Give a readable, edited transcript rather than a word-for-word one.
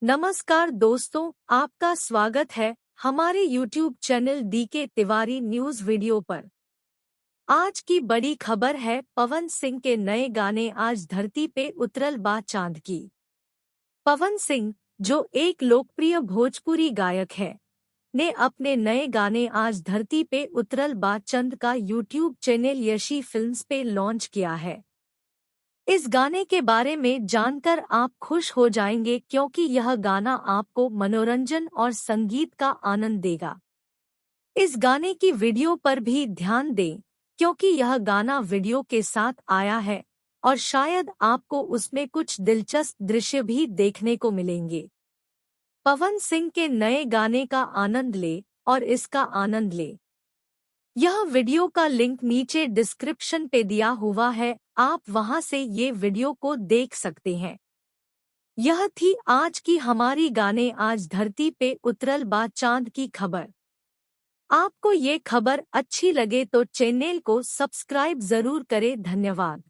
नमस्कार दोस्तों, आपका स्वागत है हमारे YouTube channel DK Tiwari news video पर। आज की बड़ी खबर है पवन सिंह के नए गाने आज धरती पे उतरल बा चांद की। पवन सिंह, जो एक लोकप्रिय भोजपुरी गायक है, ने अपने नए गाने आज धरती पे उतरल बा चंद का YouTube चैनल यशी फिल्म्स पे लॉन्च किया है। इस गाने के बारे में जानकर आप खुश हो जाएंगे क्योंकि यह गाना आपको मनोरंजन और संगीत का आनंद देगा। इस गाने की वीडियो पर भी ध्यान दें क्योंकि यह गाना वीडियो के साथ आया है और शायद आपको उसमें कुछ दिलचस्प दृश्य भी देखने को मिलेंगे। पवन सिंह के नए गाने का आनंद ले और इसका आनंद ले। यह वीडियो का लिंक नीचे डिस्क्रिप्शन पे दिया हुआ है, आप वहां से ये वीडियो को देख सकते हैं। यह थी आज की हमारी गाने आज धरती पे उतरल बा चांद की खबर। आपको ये खबर अच्छी लगे तो चैनल को सब्सक्राइब जरूर करें। धन्यवाद।